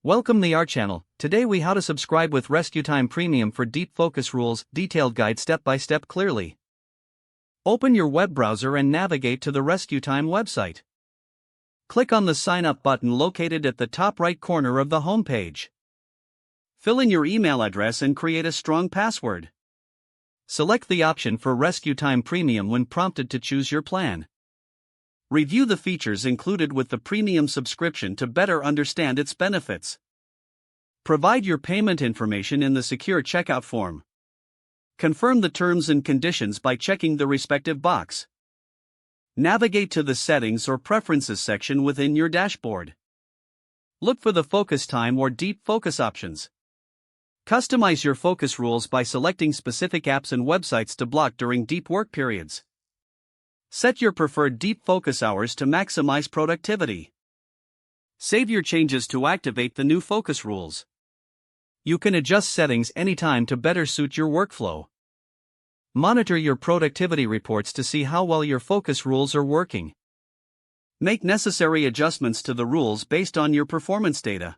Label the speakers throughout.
Speaker 1: Welcome to our channel. Today we how to subscribe with RescueTime Premium for deep focus rules, detailed guide step by step clearly. Open your web browser and navigate to the RescueTime website. Click on the sign up button located at the top right corner of the home page. Fill in your email address and create a strong password. Select the option for RescueTime Premium when prompted to choose your plan. Review the features included with the premium subscription to better understand its benefits. Provide your payment information in the secure checkout form. Confirm the terms and conditions by checking the respective box. Navigate to the Settings or Preferences section within your dashboard. Look for the focus time or deep focus options. Customize your focus rules by selecting specific apps and websites to block during deep work periods. Set your preferred deep focus hours to maximize productivity. Save your changes to activate the new focus rules. You can adjust settings anytime to better suit your workflow. Monitor your productivity reports to see how well your focus rules are working. Make necessary adjustments to the rules based on your performance data.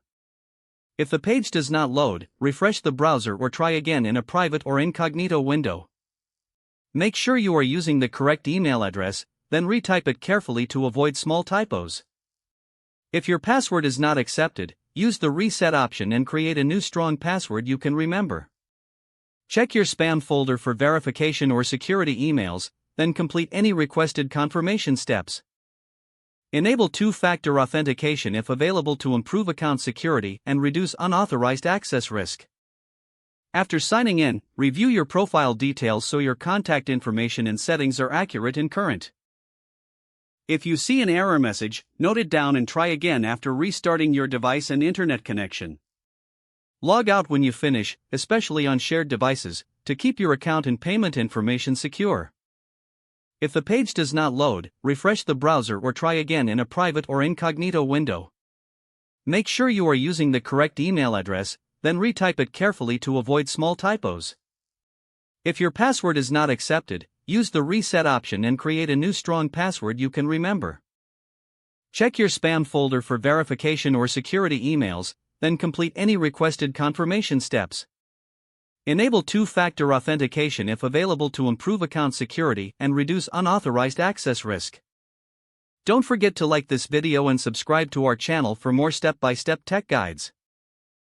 Speaker 1: If the page does not load, refresh the browser or try again in a private or incognito window. Make sure you are using the correct email address, then retype it carefully to avoid small typos. If your password is not accepted, use the reset option and create a new strong password you can remember. Check your spam folder for verification or security emails, then complete any requested confirmation steps. Enable two-factor authentication if available to improve account security and reduce unauthorized access risk. After signing in, review your profile details so your contact information and settings are accurate and current. If you see an error message, note it down and try again after restarting your device and internet connection. Log out when you finish, especially on shared devices, to keep your account and payment information secure. If the page does not load, refresh the browser or try again in a private or incognito window. Make sure you are using the correct email address, then retype it carefully to avoid small typos. If your password is not accepted, use the reset option and create a new strong password you can remember. Check your spam folder for verification or security emails, then complete any requested confirmation steps. Enable two-factor authentication if available to improve account security and reduce unauthorized access risk. Don't forget to like this video and subscribe to our channel for more step-by-step tech guides.